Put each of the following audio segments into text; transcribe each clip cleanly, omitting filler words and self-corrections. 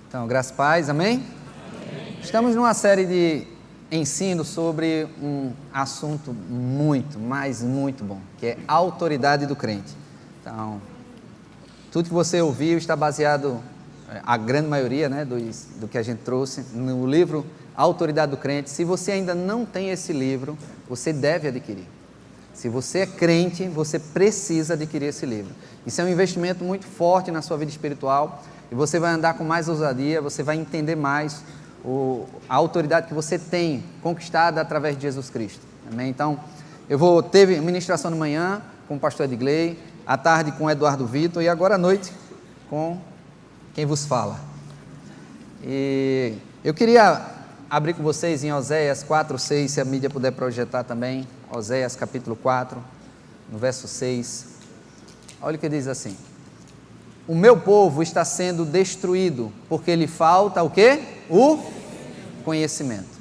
Então, graças a paz, amém? Amém? Estamos numa série de ensino sobre um assunto muito, mas muito bom, que é a autoridade do crente. Então, tudo que você ouviu está baseado, a grande maioria, do que a gente trouxe, no livro A Autoridade do Crente. Se você ainda não tem esse livro, você deve adquirir. Se você é crente, você precisa adquirir esse livro. Isso é um investimento muito forte na sua vida espiritual e você vai andar com mais ousadia, você vai entender mais a autoridade que você tem conquistada através de Jesus Cristo. Amém? Então, teve ministração de manhã com o pastor Edgley, à tarde com o Eduardo Vitor e agora à noite com quem vos fala. E eu queria abrir com vocês em Oséias 4:6, se a mídia puder projetar também. Oséias capítulo 4, no verso 6. Olha o que diz assim: o meu povo está sendo destruído, porque lhe falta o quê? O conhecimento.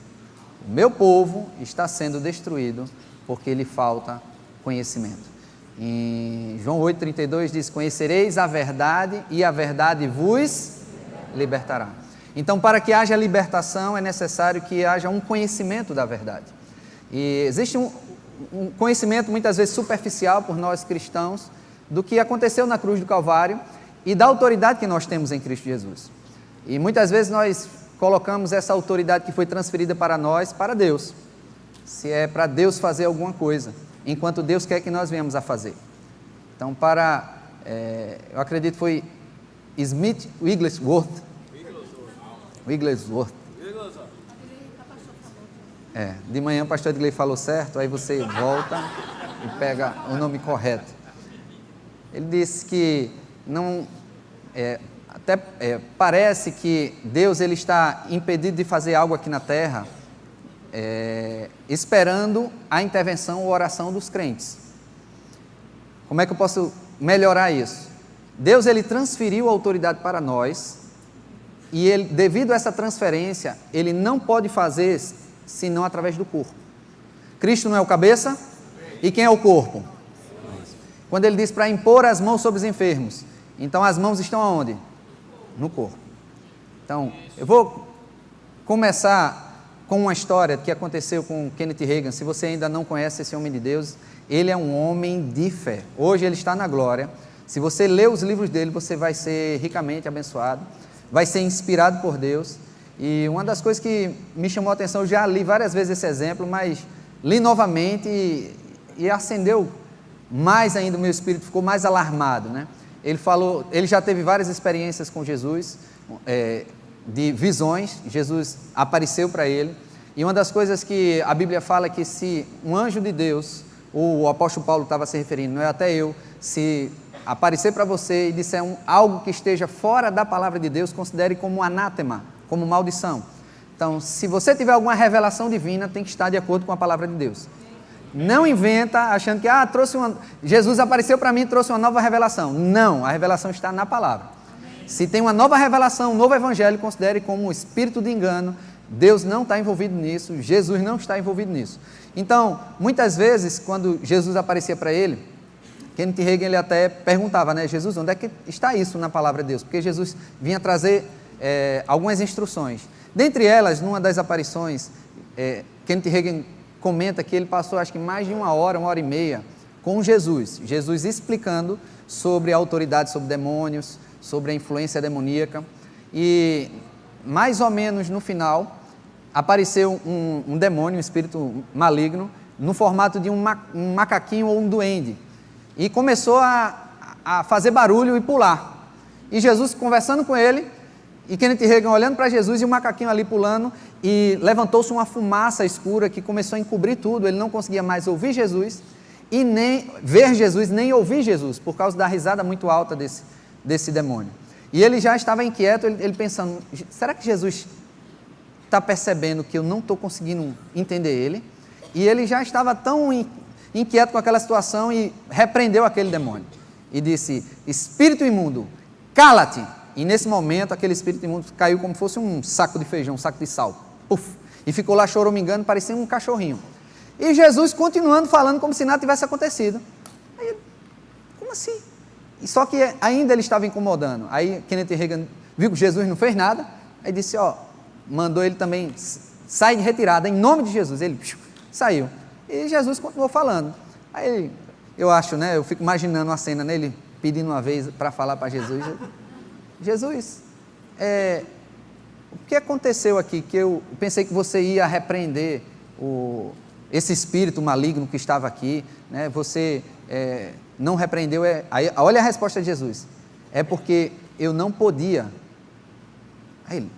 O meu povo está sendo destruído, porque lhe falta conhecimento. Em João 8,32 diz: conhecereis a verdade, e a verdade vos libertará. Então, para que haja libertação, é necessário que haja um conhecimento da verdade. E existe um conhecimento muitas vezes superficial por nós cristãos do que aconteceu na cruz do Calvário e da autoridade que nós temos em Cristo Jesus. E muitas vezes nós colocamos essa autoridade que foi transferida para nós, para Deus. Se é para Deus fazer alguma coisa, enquanto Deus quer que nós venhamos a fazer. Então, eu acredito que foi Smith Wigglesworth. De manhã o pastor Edgley falou certo, aí você volta e pega o nome correto. Ele disse que parece que Deus ele está impedido de fazer algo aqui na terra, esperando a intervenção ou oração dos crentes. Como é que eu posso melhorar isso? Deus ele transferiu a autoridade para nós e ele, devido a essa transferência, ele não pode fazer senão através do corpo. Cristo não é o cabeça? E quem é o corpo? Quando ele diz para impor as mãos sobre os enfermos, então as mãos estão aonde? No corpo. Então, eu vou começar com uma história que aconteceu com Kenneth Hagin. Se você ainda não conhece esse homem de Deus, ele é um homem de fé. Hoje ele está na glória. Se você ler os livros dele, você vai ser ricamente abençoado, vai ser inspirado por Deus. E uma das coisas que me chamou a atenção, eu já li várias vezes esse exemplo, mas li novamente e acendeu mais ainda o meu espírito, ficou mais alarmado, Ele já teve várias experiências com Jesus, de visões. Jesus apareceu para ele, e uma das coisas que a Bíblia fala é que se um anjo de Deus, o apóstolo Paulo estava se referindo, não é até eu, se aparecer para você e disser algo que esteja fora da palavra de Deus, considere como anátema, como maldição. Então, se você tiver alguma revelação divina, tem que estar de acordo com a palavra de Deus. Não inventa achando que Jesus apareceu para mim e trouxe uma nova revelação. Não, a revelação está na palavra. Se tem uma nova revelação, um novo evangelho, considere como um espírito de engano. Deus não está envolvido nisso, Jesus não está envolvido nisso. Então, muitas vezes, quando Jesus aparecia para ele, Kenneth Hagin ele até perguntava, Jesus, onde é que está isso na palavra de Deus? Porque Jesus vinha trazer algumas instruções. Dentre elas, numa das aparições, Kenneth Hagin comenta que ele passou acho que mais de uma hora e meia com Jesus explicando sobre a autoridade sobre demônios, sobre a influência demoníaca, e mais ou menos no final apareceu um demônio, um espírito maligno, no formato de um macaquinho ou um duende, e começou a fazer barulho e pular, e Jesus conversando com ele, e Kenneth Hagin olhando para Jesus e o macaquinho ali pulando, e levantou-se uma fumaça escura que começou a encobrir tudo. Ele não conseguia mais ouvir Jesus, e nem ver Jesus, nem ouvir Jesus, por causa da risada muito alta desse demônio. E ele já estava inquieto, ele pensando, será que Jesus está percebendo que eu não estou conseguindo entender ele? E ele já estava tão inquieto com aquela situação e repreendeu aquele demônio. E disse, espírito imundo, cala-te! E nesse momento, aquele espírito imundo caiu como se fosse um saco de feijão, um saco de sal. Puf, e ficou lá choramingando, parecendo um cachorrinho. E Jesus continuando falando como se nada tivesse acontecido. Aí, como assim? E só que ainda ele estava incomodando. Aí Kenneth Hagin viu que Jesus não fez nada, aí disse, mandou ele também sair de retirada, em nome de Jesus. Ele saiu. E Jesus continuou falando. Aí eu acho, né, eu fico imaginando a cena, né, ele pedindo uma vez para falar para Jesus, Jesus, o que aconteceu aqui, que eu pensei que você ia repreender esse espírito maligno que estava aqui, né, você não repreendeu, aí, olha a resposta de Jesus, é porque eu não podia. Aí ele,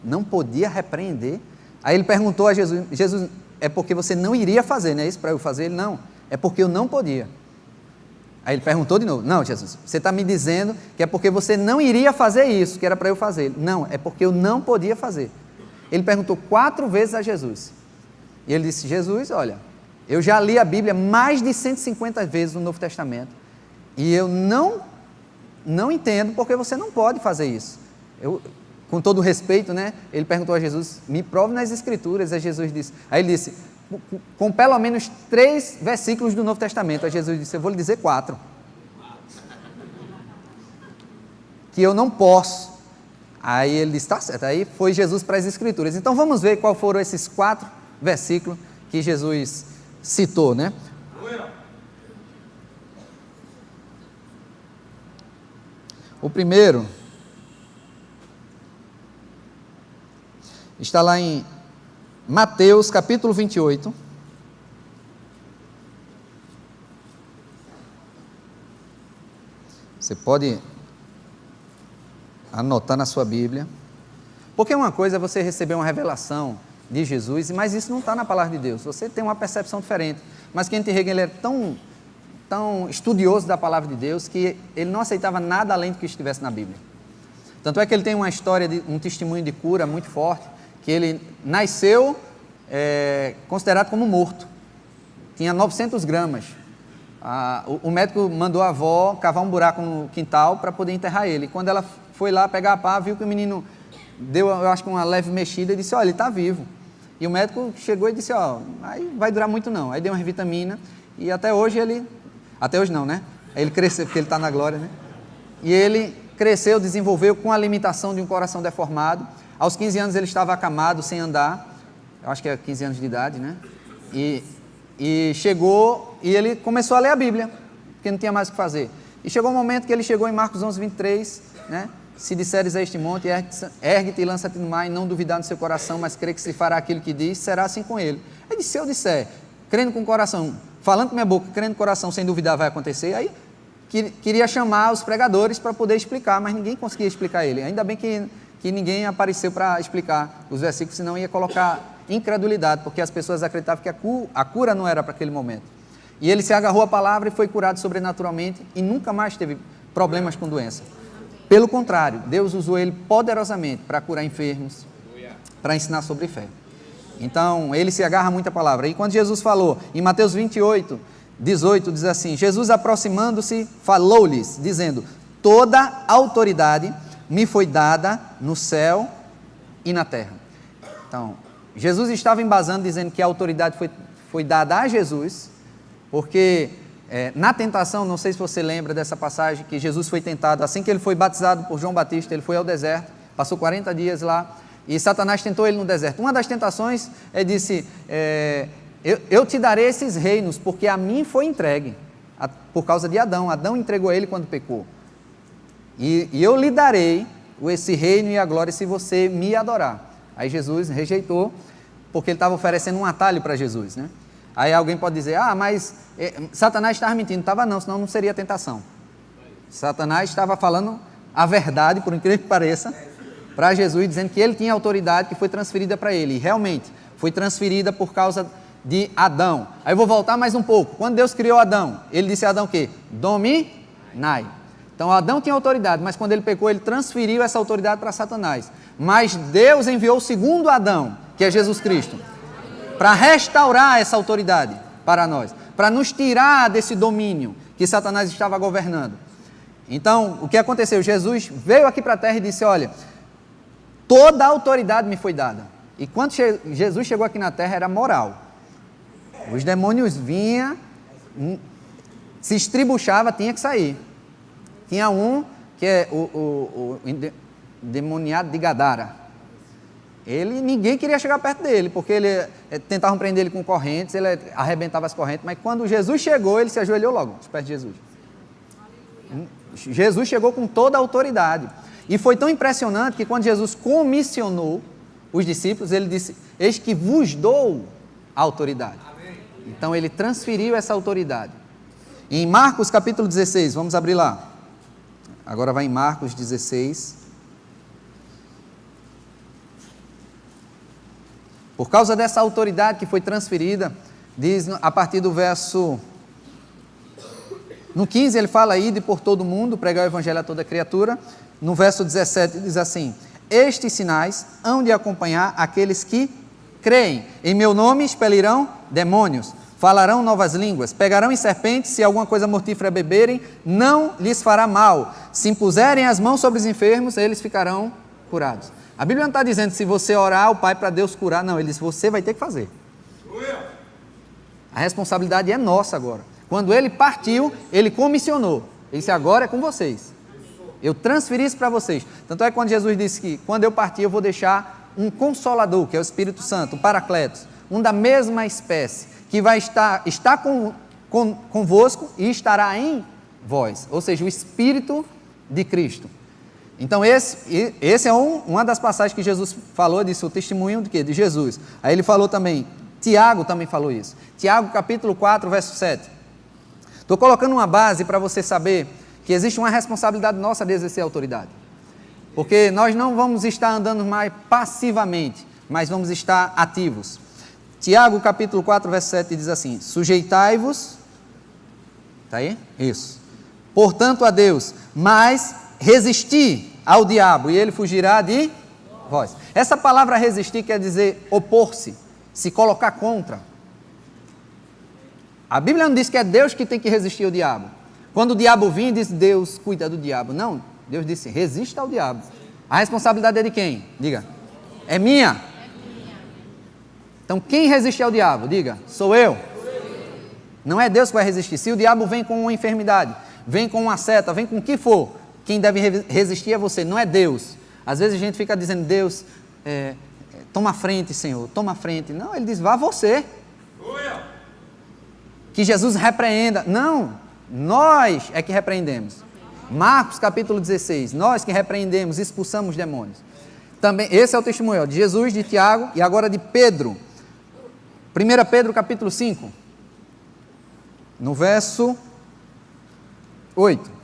não podia repreender? Aí ele perguntou a Jesus, Jesus, é porque você não iria fazer, não é isso para eu fazer? Ele, não, é porque eu não podia. Aí ele perguntou de novo, não Jesus, você está me dizendo que é porque você não iria fazer isso, que era para eu fazer. Ele, não, é porque eu não podia fazer. Ele perguntou 4 vezes a Jesus, e ele disse, Jesus, olha, eu já li a Bíblia mais de 150 vezes no Novo Testamento, e eu não entendo porque você não pode fazer isso. Com todo respeito, né, ele perguntou a Jesus, me prove nas Escrituras. Aí Jesus disse, aí ele disse, com pelo menos 3 versículos do Novo Testamento. Aí Jesus disse, eu vou lhe dizer 4, que eu não posso. Aí ele disse, está certo. Aí foi Jesus para as Escrituras. Então vamos ver qual foram esses 4 versículos que Jesus citou, né? O primeiro está lá em Mateus capítulo 28. Você pode anotar na sua Bíblia. Porque uma coisa é você receber uma revelação de Jesus, mas isso não está na palavra de Deus. Você tem uma percepção diferente. Mas Kenneth Hagin, ele é tão estudioso da palavra de Deus que ele não aceitava nada além do que estivesse na Bíblia. Tanto é que ele tem uma história, um testemunho de cura muito forte, que ele nasceu considerado como morto, tinha 900 gramas, o médico mandou a avó cavar um buraco no quintal para poder enterrar ele. Quando ela foi lá pegar a pá, viu que o menino deu, eu acho que uma leve mexida, e disse, olha, ele está vivo. E o médico chegou e disse, aí vai durar muito não. Aí deu uma vitamina, e até hoje não, né? Aí ele cresceu, porque ele está na glória, né? E ele cresceu, desenvolveu com a limitação de um coração deformado. Aos 15 anos ele estava acamado, sem andar, eu acho que é 15 anos de idade, né? E chegou, e ele começou a ler a Bíblia, porque não tinha mais o que fazer. E chegou um momento que ele chegou em Marcos 11, 23, né? Se disseres a este monte, ergue-te e lança-te no mar, e não duvidar no seu coração, mas crê que se fará aquilo que diz, será assim com ele. Aí disse, se eu disser, crendo com o coração, falando com minha boca, crendo com o coração, sem duvidar vai acontecer. Aí queria chamar os pregadores para poder explicar, mas ninguém conseguia explicar ele. Ainda bem que ninguém apareceu para explicar os versículos, senão ia colocar incredulidade, porque as pessoas acreditavam que a cura não era para aquele momento. E ele se agarrou à palavra e foi curado sobrenaturalmente e nunca mais teve problemas com doença. Pelo contrário, Deus usou ele poderosamente para curar enfermos, para ensinar sobre fé. Então, ele se agarra muito à palavra. E quando Jesus falou, em Mateus 28, 18, diz assim, Jesus aproximando-se, falou-lhes, dizendo, toda autoridade me foi dada no céu e na terra. Então, Jesus estava embasando, dizendo que a autoridade foi dada a Jesus, porque na tentação, não sei se você lembra dessa passagem, que Jesus foi tentado, assim que ele foi batizado por João Batista, ele foi ao deserto, passou 40 dias lá, e Satanás tentou ele no deserto. Uma das tentações, ele disse, eu te darei esses reinos, porque a mim foi entregue, por causa de Adão. Adão entregou a ele quando pecou. E eu lhe darei esse reino e a glória se você me adorar. Aí Jesus rejeitou, porque ele estava oferecendo um atalho para Jesus, né? Aí alguém pode dizer, mas Satanás estava mentindo. Estava não, senão não seria tentação. Satanás estava falando a verdade, por incrível que pareça, para Jesus, dizendo que ele tinha autoridade que foi transferida para ele. E realmente, foi transferida por causa de Adão. Aí eu vou voltar mais um pouco. Quando Deus criou Adão, ele disse a Adão o quê? Dominai. Então Adão tinha autoridade, mas quando ele pecou, ele transferiu essa autoridade para Satanás. Mas Deus enviou o segundo Adão, que é Jesus Cristo, para restaurar essa autoridade para nós, para nos tirar desse domínio que Satanás estava governando. Então, o que aconteceu? Jesus veio aqui para a terra e disse, olha, toda a autoridade me foi dada. E quando Jesus chegou aqui na terra, era moral. Os demônios vinham, se estribuchava, tinha que sair. Tinha um que é endemoniado de Gadara. Ninguém queria chegar perto dele, porque tentavam prender ele com correntes, ele arrebentava as correntes, mas quando Jesus chegou, ele se ajoelhou logo, perto de Jesus. Jesus chegou com toda a autoridade. E foi tão impressionante que quando Jesus comissionou os discípulos, ele disse: eis que vos dou a autoridade. Amém. Então ele transferiu essa autoridade. Em Marcos capítulo 16, vamos abrir lá. Agora vai em Marcos 16. Por causa dessa autoridade que foi transferida, diz a partir do verso... No 15 ele fala: ide por todo mundo, pregar o evangelho a toda criatura. No verso 17 diz assim: estes sinais hão de acompanhar aqueles que creem. Em meu nome expelirão demônios, falarão novas línguas, pegarão em serpentes, se alguma coisa mortífera beberem, não lhes fará mal. Se impuserem as mãos sobre os enfermos, eles ficarão curados. A Bíblia não está dizendo se você orar ao Pai para Deus curar, não. Ele diz: você vai ter que fazer. A responsabilidade é nossa agora. Quando ele partiu, ele comissionou. Ele disse: agora é com vocês. Eu transferi isso para vocês. Tanto é que quando Jesus disse que quando eu partir eu vou deixar um Consolador, que é o Espírito Santo, o Paracletos, um da mesma espécie, que vai está convosco e estará em vós. Ou seja, o Espírito de Cristo. Então esse é uma das passagens que Jesus falou, disse o testemunho de quê? De Jesus. Aí ele falou também, Tiago também falou isso. Tiago capítulo 4, verso 7. Estou colocando uma base para você saber que existe uma responsabilidade nossa de exercer a autoridade. Porque nós não vamos estar andando mais passivamente, mas vamos estar ativos. Tiago capítulo 4, verso 7 diz assim: sujeitai-vos, está aí? Isso. Portanto a Deus, mas resisti ao diabo e ele fugirá de vós. Essa palavra resistir quer dizer opor-se, se colocar contra. A Bíblia não diz que é Deus que tem que resistir ao diabo. Quando o diabo vir, diz: Deus cuida do diabo. Não, Deus disse: resista ao diabo. A responsabilidade é de quem? Diga. É minha. Então quem resiste ao diabo? Diga: sou eu. Não é Deus que vai resistir. Se o diabo vem com uma enfermidade, vem com uma seta, vem com o que for, quem deve resistir é você, não é Deus. Às vezes a gente fica dizendo: Deus, toma a frente, Senhor, toma a frente. Não, ele diz: vá você. Que Jesus repreenda. Não, nós é que repreendemos. Marcos capítulo 16, nós que repreendemos, expulsamos demônios. Também, esse é o testemunho de Jesus, de Tiago e agora de Pedro. 1 Pedro capítulo 5, no verso 8.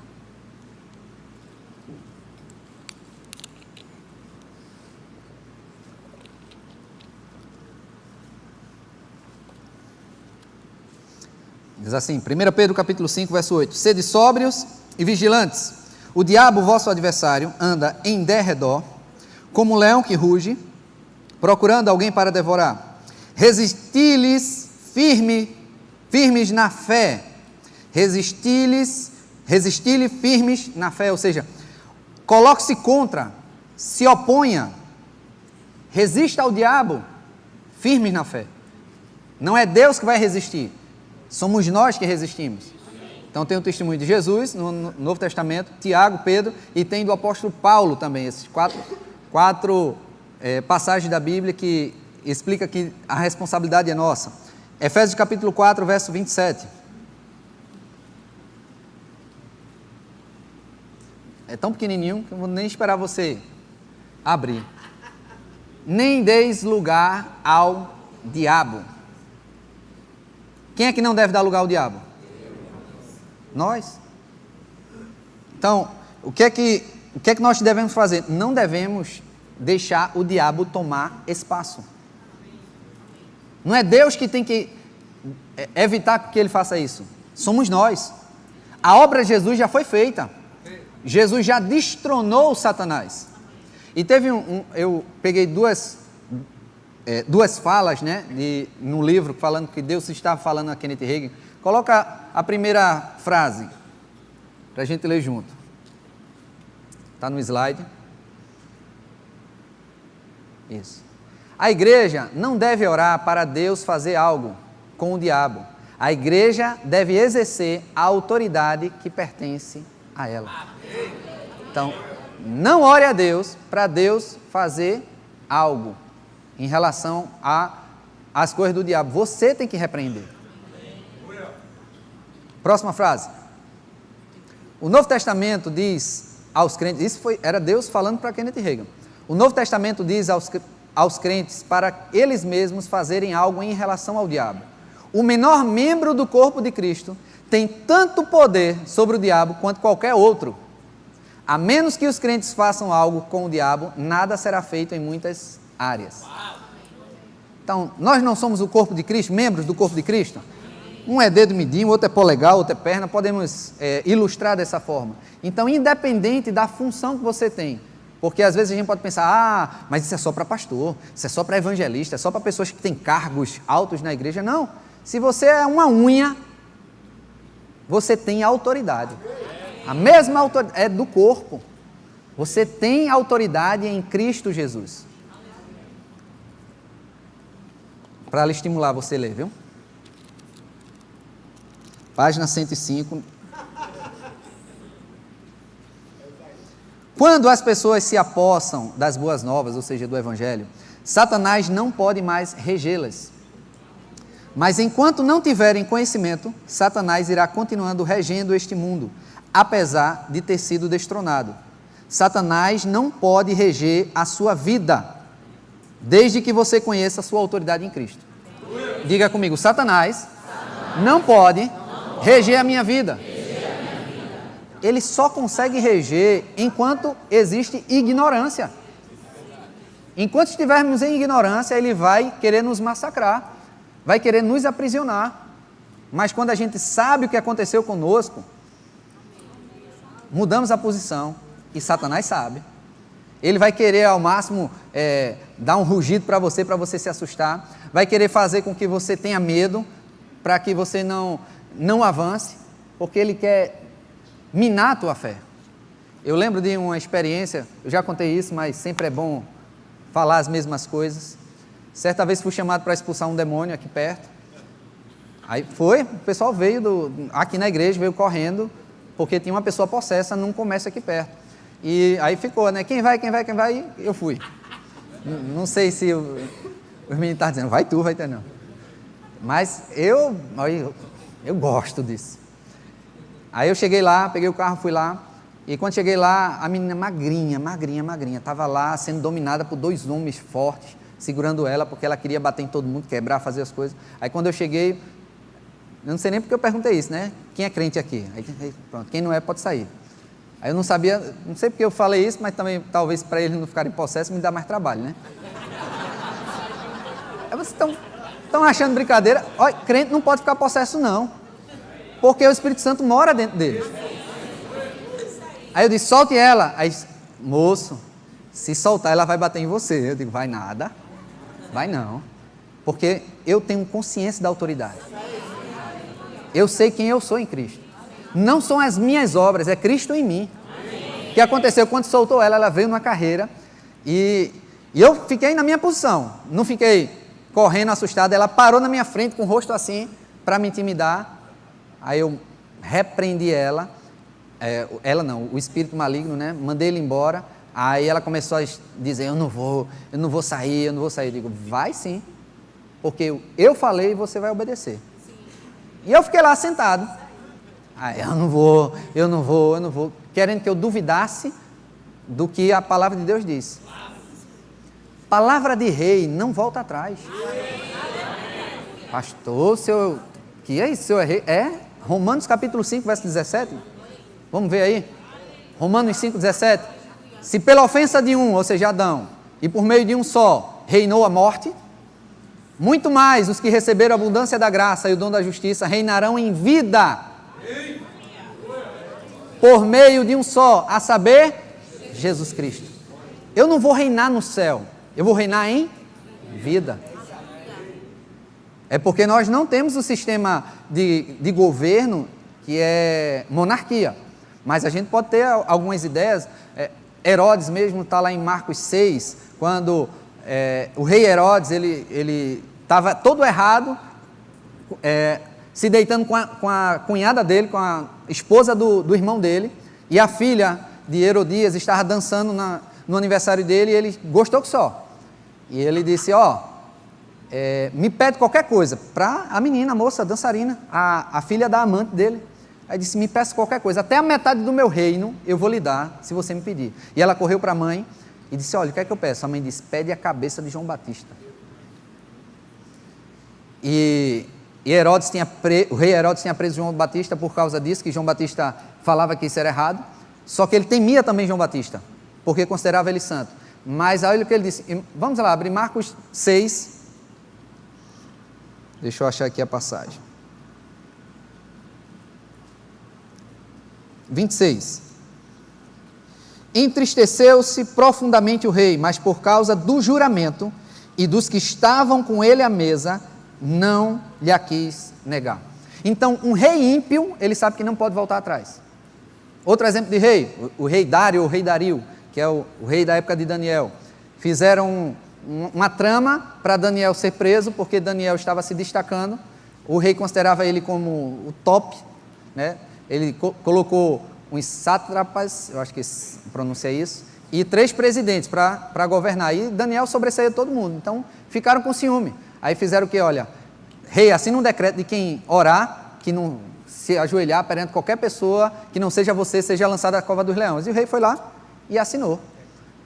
Diz assim, 1 Pedro capítulo 5, verso 8. Sede sóbrios e vigilantes. O diabo, vosso adversário, anda em derredor, como um leão que ruge, procurando alguém para devorar. Resisti-lhes firmes na fé. Resisti-lhe firmes na fé. Ou seja, coloque-se contra, se oponha, resista ao diabo, firmes na fé. Não é Deus que vai resistir. Somos nós que resistimos. Então tem o testemunho de Jesus no Novo Testamento, Tiago, Pedro, e tem do apóstolo Paulo também, esses quatro passagens da Bíblia que explica que a responsabilidade é nossa. Efésios capítulo 4, verso 27. É tão pequenininho que eu não vou nem esperar você abrir. Nem deis lugar ao diabo. Quem é que não deve dar lugar ao diabo? Nós. Então, o que é que nós devemos fazer? Não devemos deixar o diabo tomar espaço. Não é Deus que tem que evitar que ele faça isso. Somos nós. A obra de Jesus já foi feita. Jesus já destronou Satanás. E teve eu peguei duas falas, né, no livro, falando que Deus estava falando a Kenneth Hagin. Coloca a primeira frase, para a gente ler junto. Está no slide. Isso. A igreja não deve orar para Deus fazer algo com o diabo. A igreja deve exercer a autoridade que pertence a ela. Então, Não ore a Deus para Deus fazer algo em relação às coisas do diabo. Você tem que repreender. Próxima frase. O Novo Testamento diz aos crentes, era Deus falando para Kenneth Hagin. O Novo Testamento diz aos crentes para eles mesmos fazerem algo em relação ao diabo. O menor membro do corpo de Cristo tem tanto poder sobre o diabo quanto qualquer outro. A menos que os crentes façam algo com o diabo, nada será feito em muitas áreas. Então, nós não somos o corpo de Cristo, membros do corpo de Cristo? Um é dedo mindinho, outro é polegar, outro é perna, podemos ilustrar dessa forma. Então, independente da função que você tem, porque às vezes a gente pode pensar, mas isso é só para pastor, isso é só para evangelista, é só para pessoas que têm cargos altos na igreja. Não, se você é uma unha, você tem autoridade. A mesma autoridade é do corpo. Você tem autoridade em Cristo Jesus. Para lhe estimular, você lê, viu? Página 105. Quando as pessoas se apossam das boas novas, ou seja, do Evangelho, Satanás não pode mais regê-las. Mas enquanto não tiverem conhecimento, Satanás irá continuando regendo este mundo, apesar de ter sido destronado. Satanás não pode reger a sua vida, desde que você conheça a sua autoridade em Cristo. Diga comigo, Satanás não pode reger a minha vida. Ele só consegue reger enquanto existe ignorância. Enquanto estivermos em ignorância, ele vai querer nos massacrar, vai querer nos aprisionar. Mas quando a gente sabe o que aconteceu conosco, mudamos a posição, e Satanás sabe. Ele vai querer ao máximo dar um rugido para você se assustar, vai querer fazer com que você tenha medo, para que você não avance, porque ele quer minar a tua fé. Eu lembro de uma experiência, eu já contei isso, mas sempre é bom falar as mesmas coisas. Certa vez fui chamado para expulsar um demônio aqui perto. Aí o pessoal veio aqui na igreja, veio correndo, porque tinha uma pessoa possessa num comércio aqui perto. E aí ficou, né? Quem vai? E eu fui. Não sei se os meninos estavam dizendo, vai tu, vai ter não. Mas eu gosto disso. Aí eu cheguei lá, peguei o carro, fui lá, e quando cheguei lá, a menina magrinha, estava lá sendo dominada por 2 homens fortes, segurando ela, porque ela queria bater em todo mundo, quebrar, fazer as coisas. Aí quando eu cheguei, eu não sei nem porque eu perguntei isso, né? Quem é crente aqui? Aí pronto, quem não é pode sair. Aí eu não sabia, não sei porque eu falei isso, mas também talvez para eles não ficarem possessos me dá mais trabalho, né? Aí vocês estão achando brincadeira? Olha, crente não pode ficar possesso não, porque o Espírito Santo mora dentro deles. Aí eu disse, solte ela. Aí, moço, se soltar ela vai bater em você. Eu digo, vai nada, vai não, porque eu tenho consciência da autoridade. Eu sei quem eu sou em Cristo. Não são as minhas obras, é Cristo em mim. O que aconteceu quando soltou ela veio numa carreira e eu fiquei na minha posição, não fiquei correndo assustado. Ela parou na minha frente com o rosto assim para me intimidar. Aí eu repreendi ela, o espírito maligno, né? Mandei ele embora. Aí ela começou a dizer, eu não vou sair. Eu digo, vai sim, porque eu falei e você vai obedecer. E eu fiquei lá sentado. Aí, eu não vou, querendo que eu duvidasse do que a palavra de Deus diz. Palavra de rei não volta atrás. Pastor, que é isso, seu rei? Romanos capítulo 5, verso 17. Vamos ver aí? Romanos 5, 17. Se pela ofensa de um, ou seja, Adão, e por meio de um só, reinou a morte, muito mais os que receberam a abundância da graça e o dom da justiça reinarão em vida, por meio de um só, a saber, Jesus Cristo. Eu não vou reinar no céu, eu vou reinar em vida. É porque nós não temos o sistema de governo que é monarquia, mas a gente pode ter algumas ideias. Herodes mesmo está lá em Marcos 6, quando o rei Herodes, ele estava todo errado, se deitando com a cunhada dele, com a esposa do irmão dele, e a filha de Herodias estava dançando no aniversário dele e ele gostou que só. E ele disse, me pede qualquer coisa, para a menina, a moça, a dançarina, a filha da amante dele. Aí disse, me peça qualquer coisa, até a metade do meu reino eu vou lhe dar, se você me pedir. E ela correu para a mãe e disse, olha, o que é que eu peço? A mãe disse, pede a cabeça de João Batista. E o rei Herodes tinha preso João Batista por causa disso, que João Batista falava que isso era errado, só que ele temia também João Batista, porque considerava ele santo. Mas olha o que ele disse, vamos lá, abrir Marcos 6, deixa eu achar aqui a passagem, 26, entristeceu-se profundamente o rei, mas por causa do juramento e dos que estavam com ele à mesa, não lhe a quis negar. Então, um rei ímpio, ele sabe que não pode voltar atrás. Outro exemplo de rei, o rei Dário, ou rei Dario, que é o rei da época de Daniel, fizeram uma trama para Daniel ser preso, porque Daniel estava se destacando, o rei considerava ele como o top, né? Ele colocou uns sátrapas, eu acho que pronuncia isso, e 3 presidentes para governar, e Daniel sobressaía todo mundo, então ficaram com ciúme. Aí fizeram o que? Olha, rei, assina um decreto de quem orar, que não se ajoelhar perante qualquer pessoa, que não seja você, seja lançado à cova dos leões. E o rei foi lá e assinou.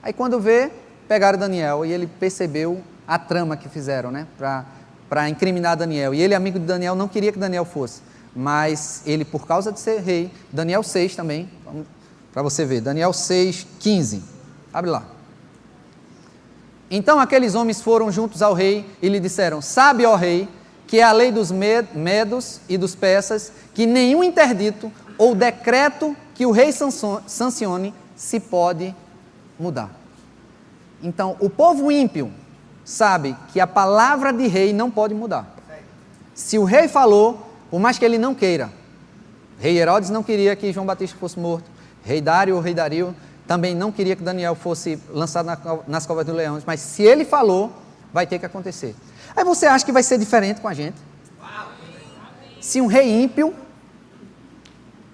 Aí quando vê, pegaram Daniel e ele percebeu a trama que fizeram, né, para incriminar Daniel. E ele, amigo de Daniel, não queria que Daniel fosse, mas ele, por causa de ser rei, Daniel 6 também, para você ver, Daniel 6, 15, abre lá. Então aqueles homens foram juntos ao rei e lhe disseram, sabe, ó rei, que é a lei dos medos e dos persas, que nenhum interdito ou decreto que o rei sancione se pode mudar. Então, o povo ímpio sabe que a palavra de rei não pode mudar. Se o rei falou, por mais que ele não queira, rei Herodes não queria que João Batista fosse morto, rei Dário ou rei Dario também não queria que Daniel fosse lançado nas covas dos leões, mas se ele falou, vai ter que acontecer. Aí você acha que vai ser diferente com a gente? Se um rei ímpio,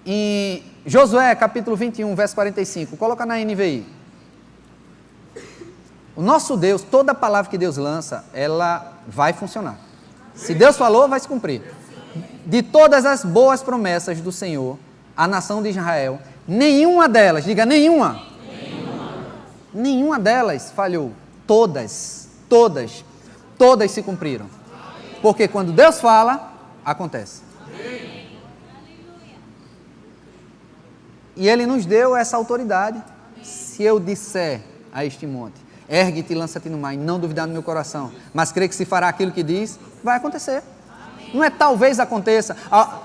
em Josué capítulo 21, verso 45, coloca na NVI. O nosso Deus, toda palavra que Deus lança, ela vai funcionar. Se Deus falou, vai se cumprir. De todas as boas promessas do Senhor, a nação de Israel, nenhuma delas, diga nenhuma. Nenhuma delas falhou. Todas se cumpriram. Porque quando Deus fala, acontece. E Ele nos deu essa autoridade. Se eu disser a este monte, ergue-te e lança-te no mar, e não duvidar no meu coração, mas crê que se fará aquilo que diz, vai acontecer. Não é talvez aconteça,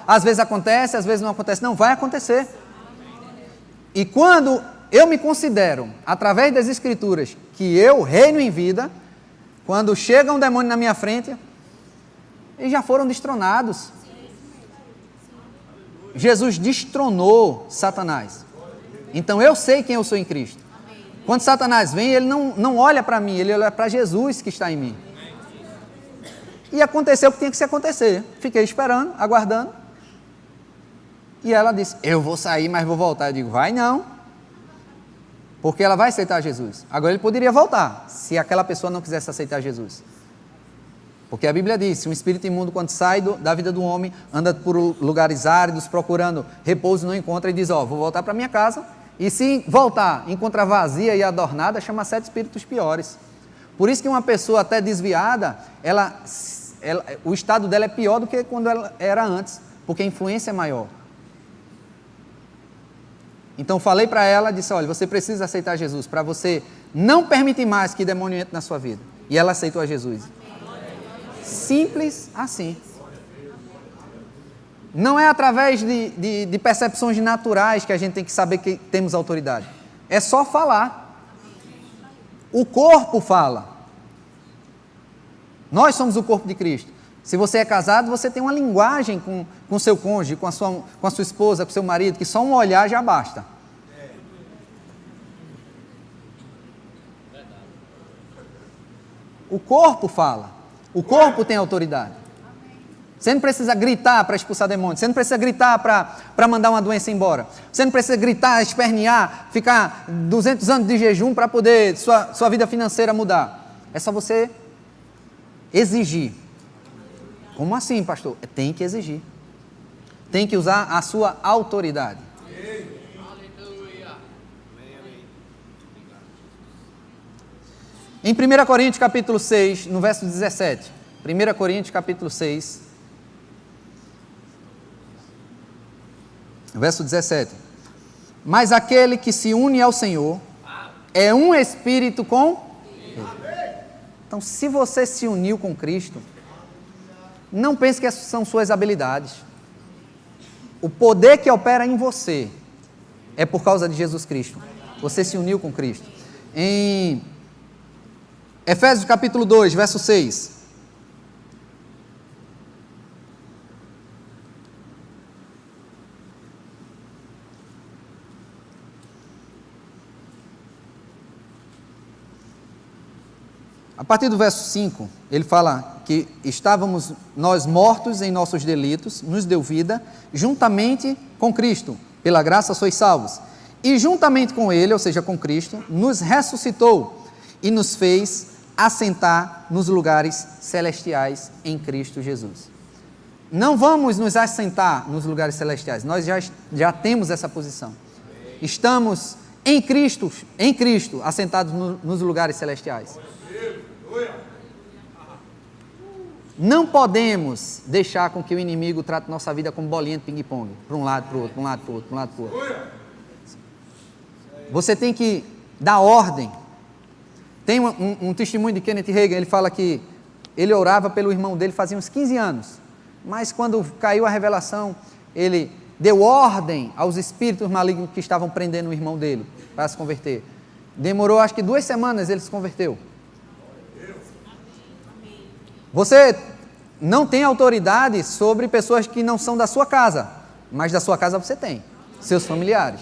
às vezes acontece, às vezes não acontece, não, vai acontecer. E quando eu me considero, através das Escrituras, que eu reino em vida, quando chega um demônio na minha frente, eles já foram destronados. Jesus destronou Satanás. Então eu sei quem eu sou em Cristo. Quando Satanás vem, ele não olha para mim, ele olha para Jesus que está em mim. E aconteceu o que tinha que se acontecer. Fiquei esperando, aguardando. E ela disse, eu vou sair, mas vou voltar. Eu digo, vai não. Porque ela vai aceitar Jesus. Agora ele poderia voltar, se aquela pessoa não quisesse aceitar Jesus. Porque a Bíblia diz, um espírito imundo quando sai da vida do homem, anda por lugares áridos, procurando repouso, não encontra, e diz, vou voltar para minha casa. E se voltar, encontrar vazia e adornada, chama 7 espíritos piores. Por isso que uma pessoa até desviada, o estado dela é pior do que quando ela era antes, porque a influência é maior. Então falei para ela, disse, olha, você precisa aceitar Jesus, para você não permitir mais que demônio entre na sua vida. E ela aceitou a Jesus. Simples assim. Não é através de percepções naturais que a gente tem que saber que temos autoridade. É só falar. O corpo fala. Nós somos o corpo de Cristo. Se você é casado, você tem uma linguagem com seu cônjuge, com a sua esposa, com seu marido, que só um olhar já basta. O corpo fala. O corpo tem autoridade. Você não precisa gritar para expulsar demônios. Você não precisa gritar para mandar uma doença embora. Você não precisa gritar, espernear, ficar 200 anos de jejum para poder sua vida financeira mudar. É só você exigir. Como assim, pastor? Tem que exigir. Tem que usar a sua autoridade. Em 1 Coríntios capítulo 6, no verso 17. 1 Coríntios capítulo 6, verso 17. Mas aquele que se une ao Senhor é um espírito com Ele. Então, se você se uniu com Cristo, não pense que são suas habilidades. O poder que opera em você é por causa de Jesus Cristo. Você se uniu com Cristo. Em Efésios capítulo 2, verso 6. A partir do verso 5, ele fala que estávamos nós mortos em nossos delitos, nos deu vida, juntamente com Cristo, pela graça sois salvos. E juntamente com Ele, ou seja, com Cristo, nos ressuscitou e nos fez assentar nos lugares celestiais em Cristo Jesus. Não vamos nos assentar nos lugares celestiais, nós já temos essa posição. Estamos em Cristo assentados nos lugares celestiais. Não podemos deixar com que o inimigo trate nossa vida como bolinha de ping-pong, para um lado, para o outro, para um lado, para o outro, para um lado, para o outro. Você tem que dar ordem. Tem um testemunho de Kenneth Hagin, ele fala que ele orava pelo irmão dele fazia uns 15 anos, mas quando caiu a revelação, ele deu ordem aos espíritos malignos que estavam prendendo o irmão dele para se converter. Demorou acho que 2 semanas, ele se converteu. Você não tem autoridade sobre pessoas que não são da sua casa, mas da sua casa você tem, seus familiares.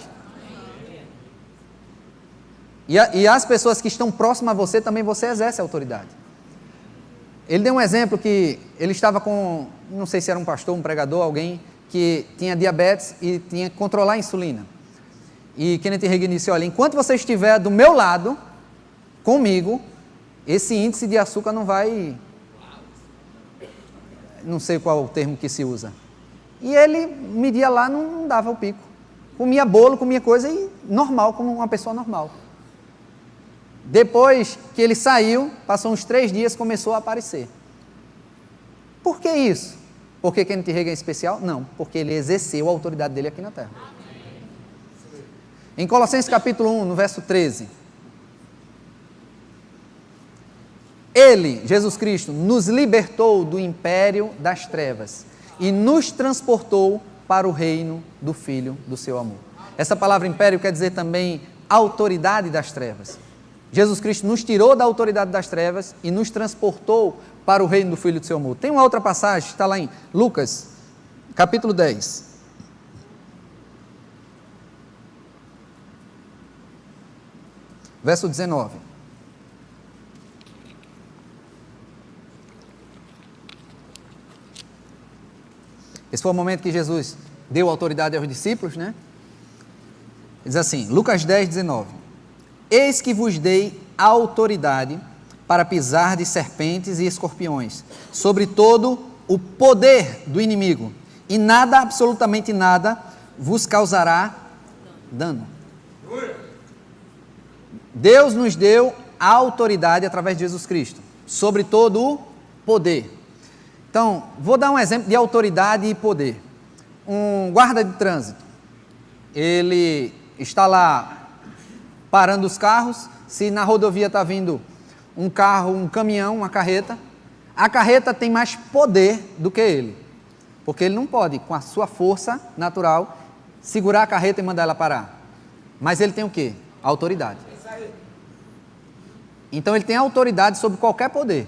E as pessoas que estão próximas a você, também você exerce autoridade. Ele deu um exemplo que ele estava com, não sei se era um pastor, um pregador, alguém que tinha diabetes e tinha que controlar a insulina. E Kenneth Hagin disse, olha, enquanto você estiver do meu lado, comigo, esse índice de açúcar não vai... Não sei qual o termo que se usa. E ele media lá, não dava o pico. Comia bolo, comia coisa e normal, como uma pessoa normal. Depois que ele saiu, passou uns 3 dias, começou a aparecer. Por que isso? Porque Kenneth Hagin é especial? Não, porque ele exerceu a autoridade dele aqui na terra. Em Colossenses capítulo 1, no verso 13. Ele, Jesus Cristo, nos libertou do império das trevas e nos transportou para o reino do Filho do seu amor. Essa palavra império quer dizer também autoridade das trevas. Jesus Cristo nos tirou da autoridade das trevas e nos transportou para o reino do Filho do seu amor. Tem uma outra passagem, está lá em Lucas, capítulo 10. Verso 19. Esse foi o momento que Jesus deu autoridade aos discípulos, né? Diz assim, Lucas 10, 19. Eis que vos dei autoridade para pisar de serpentes e escorpiões, sobre todo o poder do inimigo, e nada, absolutamente nada, vos causará dano. Deus nos deu a autoridade através de Jesus Cristo, sobre todo o poder. Então, vou dar um exemplo de autoridade e poder. Um guarda de trânsito, ele está lá parando os carros, se na rodovia está vindo um carro, um caminhão, uma carreta, a carreta tem mais poder do que ele, porque ele não pode, com a sua força natural, segurar a carreta e mandar ela parar. Mas ele tem o quê? Autoridade. Então ele tem autoridade sobre qualquer poder.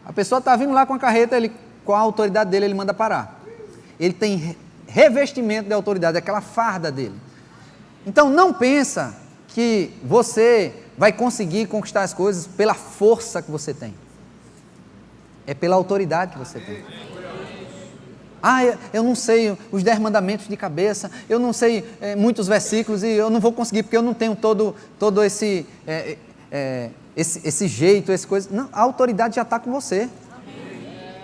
A pessoa está vindo lá com a carreta, com a autoridade dele, ele manda parar. Ele tem revestimento de autoridade, aquela farda dele. Então não pensa que você vai conseguir conquistar as coisas pela força que você tem. É pela autoridade que você tem. Eu não sei os 10 mandamentos de cabeça, eu não sei muitos versículos e eu não vou conseguir porque eu não tenho todo esse jeito, essa coisa. Não, a autoridade já está com você.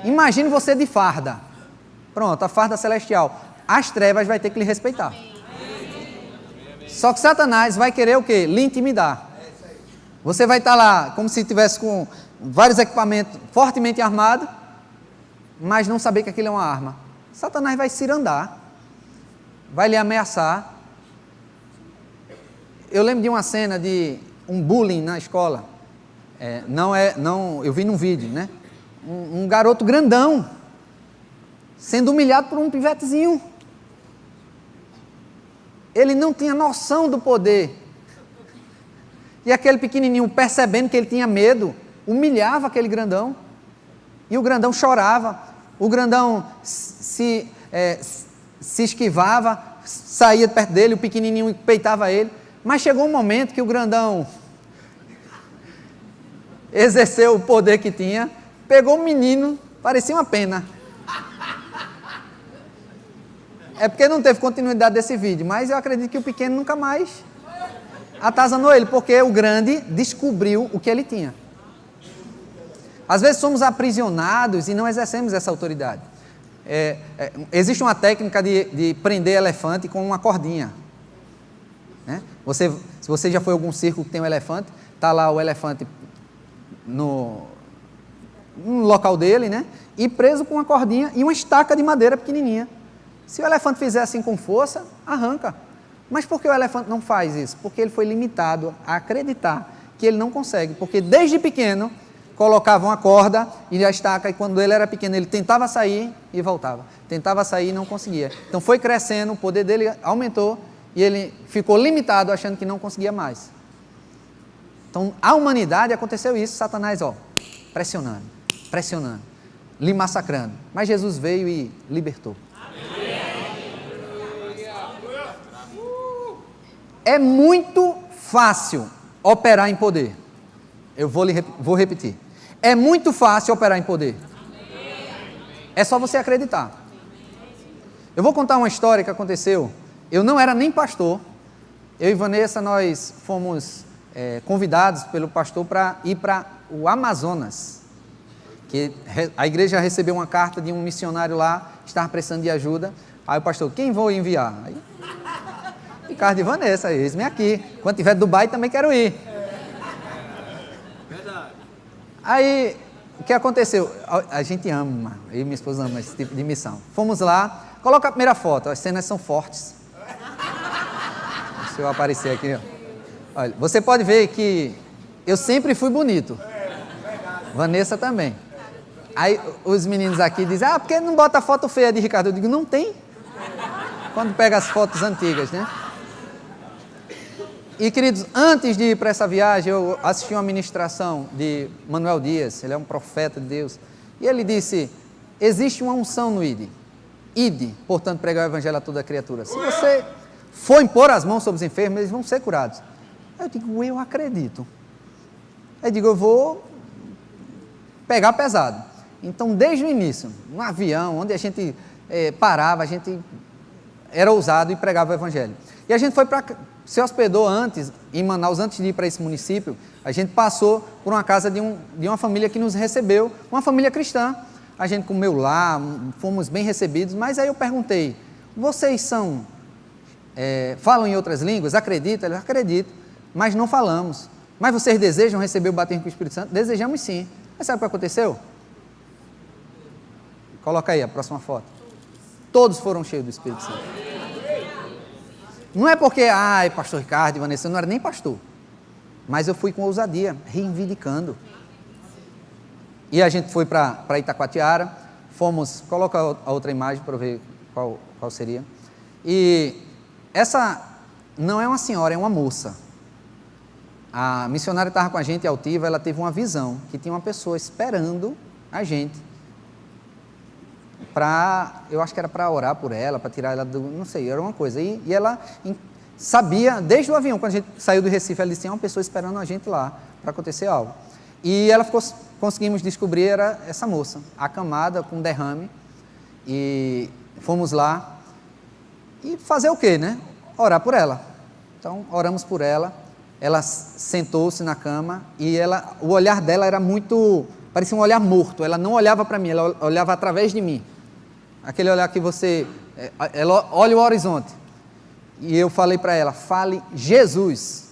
Imagine você de farda. Pronto, a farda celestial. As trevas vai ter que lhe respeitar. Só que Satanás vai querer o quê? Lhe intimidar. Você vai estar lá como se estivesse com vários equipamentos fortemente armados, mas não saber que aquilo é uma arma. Satanás vai cirandar, vai lhe ameaçar. Eu lembro de uma cena de um bullying na escola. Eu vi num vídeo, né? Um garoto grandão sendo humilhado por um pivetezinho. Ele não tinha noção do poder. E aquele pequenininho, percebendo que ele tinha medo, humilhava aquele grandão. E o grandão chorava. O grandão se esquivava, saía de perto dele, o pequenininho peitava ele. Mas chegou um momento que o grandão exerceu o poder que tinha, pegou o menino, parecia uma pena. É porque não teve continuidade desse vídeo, mas eu acredito que o pequeno nunca mais atazanou ele, porque o grande descobriu o que ele tinha. Às vezes somos aprisionados e não exercemos essa autoridade. Existe uma técnica de prender elefante com uma cordinha. Né? Se você já foi a algum circo que tem um elefante, está lá o elefante no local dele, né? E preso com uma cordinha e uma estaca de madeira pequenininha. Se o elefante fizer assim com força, arranca. Mas por que o elefante não faz isso? Porque ele foi limitado a acreditar que ele não consegue. Porque desde pequeno colocavam a corda e a estaca, e quando ele era pequeno ele tentava sair e voltava. Tentava sair e não conseguia. Então foi crescendo, o poder dele aumentou e ele ficou limitado achando que não conseguia mais. Então a humanidade aconteceu isso, Satanás pressionando, lhe massacrando. Mas Jesus veio e libertou. É muito fácil operar em poder. Eu vou repetir. É muito fácil operar em poder. É só você acreditar. Eu vou contar uma história que aconteceu. Eu não era nem pastor. Eu e Vanessa, nós fomos convidados pelo pastor para ir para o Amazonas. Que a igreja recebeu uma carta de um missionário lá, estava precisando de ajuda. Aí o pastor, quem vou enviar? Aí, Ricardo e Vanessa, eis-me aqui. Quando tiver Dubai, também quero ir. Verdade. Aí, o que aconteceu? A gente ama, eu e minha esposa ama esse tipo de missão. Fomos lá, coloca a primeira foto, as cenas são fortes. Deixa eu aparecer aqui. Ó. Olha, você pode ver que eu sempre fui bonito. Vanessa também. Aí os meninos aqui dizem, por que não bota a foto feia de Ricardo? Eu digo, não tem. Quando pega as fotos antigas, né? E, queridos, antes de ir para essa viagem, eu assisti uma ministração de Manuel Dias, ele é um profeta de Deus, e ele disse, existe uma unção no ID. ID, portanto, pregar o evangelho a toda criatura. Se você for impor as mãos sobre os enfermos, eles vão ser curados. Aí eu digo, eu acredito. Aí eu digo, eu vou pegar pesado. Então, desde o início, no avião, onde a gente parava, a gente era ousado e pregava o evangelho. E a gente foi se hospedou antes, em Manaus, antes de ir para esse município, a gente passou por uma casa de uma família que nos recebeu, uma família cristã. A gente comeu lá, fomos bem recebidos, mas aí eu perguntei, vocês falam em outras línguas? Acreditam? Eles acreditam, mas não falamos. Mas vocês desejam receber o batismo com o Espírito Santo? Desejamos sim. Mas sabe o que aconteceu? Coloca aí a próxima foto. Todos foram cheios do Espírito Santo. Não é porque, pastor Ricardo e Vanessa, eu não era nem pastor, mas eu fui com ousadia, reivindicando. E a gente foi para Itacoatiara, coloca a outra imagem para eu ver qual seria. E essa não é uma senhora, é uma moça. A missionária estava com a gente, altiva, ela teve uma visão, que tinha uma pessoa esperando a gente, eu acho que era para orar por ela, para tirar ela não sei, era uma coisa. E ela sabia, desde o avião, quando a gente saiu do Recife, ela disse, tinha uma pessoa esperando a gente lá, para acontecer algo. E ela conseguimos descobrir, era essa moça, acamada, com derrame. E fomos lá e fazer o quê, né? Orar por ela. Então, oramos por ela. Ela sentou-se na cama e o olhar dela era muito, parecia um olhar morto. Ela não olhava para mim, ela olhava através de mim. Aquele olhar que ela olha o horizonte. E eu falei para ela, fale Jesus.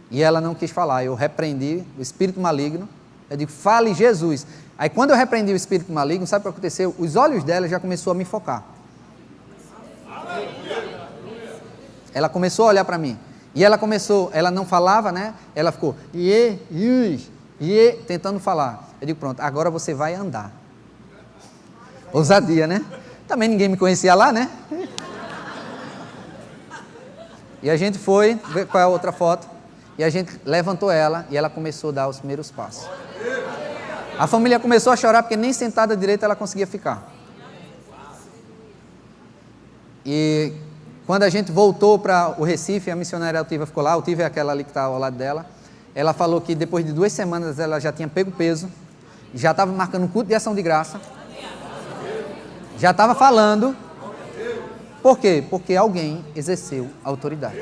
E ela não quis falar. Eu repreendi o espírito maligno. Eu digo, fale Jesus. Aí quando eu repreendi o espírito maligno, sabe o que aconteceu? Os olhos dela já começou a me focar. Ela começou a olhar para mim. E ela não falava, né? Ela ficou, tentando falar. Eu digo, pronto, agora você vai andar. Ousadia, né? Também ninguém me conhecia lá, né? E a gente foi, ver qual é a outra foto, e a gente levantou ela, e ela começou a dar os primeiros passos. A família começou a chorar, porque nem sentada direita ela conseguia ficar. E quando a gente voltou para o Recife, a missionária Altiva ficou lá, a Altiva é aquela ali que está ao lado dela, ela falou que depois de 2 semanas ela já tinha pego peso, já estava marcando um culto de ação de graça, já estava falando. Por quê? Porque alguém exerceu autoridade.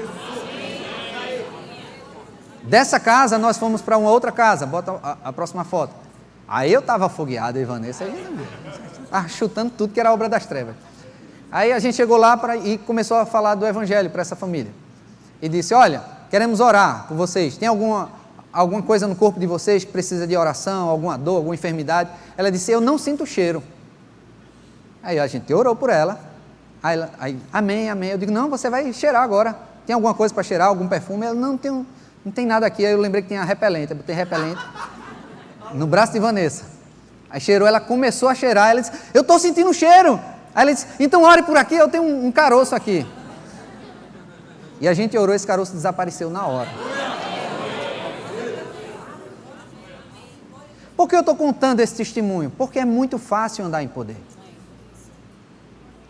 Dessa casa nós fomos para uma outra casa, bota a próxima foto. Aí eu estava afogueado, e Vanessa, chutando tudo que era obra das trevas. Aí a gente chegou lá e começou a falar do evangelho para essa família. E disse, olha, queremos orar por vocês. Tem alguma coisa no corpo de vocês que precisa de oração, alguma dor, alguma enfermidade? Ela disse, eu não sinto cheiro. Aí a gente orou por ela. Aí, amém, amém. Eu digo, não, você vai cheirar agora. Tem alguma coisa para cheirar, algum perfume? Ela, não tem nada aqui. Aí eu lembrei que tinha repelente. Eu botei repelente no braço de Vanessa. Aí cheirou, ela começou a cheirar. Ela disse, eu estou sentindo cheiro. Aí ela disse, então ore por aqui, eu tenho um caroço aqui. E a gente orou, esse caroço desapareceu na hora. Por que eu estou contando esse testemunho? Porque é muito fácil andar em poder.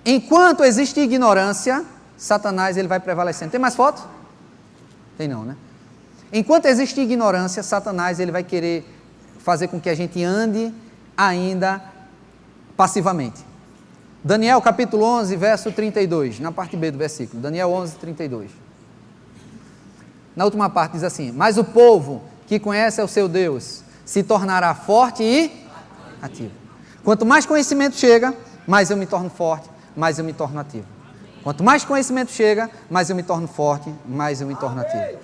Enquanto existe ignorância, Satanás ele vai prevalecendo. Tem mais foto? Tem não, né? Enquanto existe ignorância, Satanás ele vai querer fazer com que a gente ande ainda passivamente. Daniel capítulo 11, verso 32, na parte B do versículo, Daniel 11, 32. Na última parte diz assim, mas o povo que conhece o seu Deus se tornará forte e ativo. Quanto mais conhecimento chega, mais eu me torno forte, mais eu me torno ativo. Quanto mais conhecimento chega, mais eu me torno forte, mais eu me torno ativo.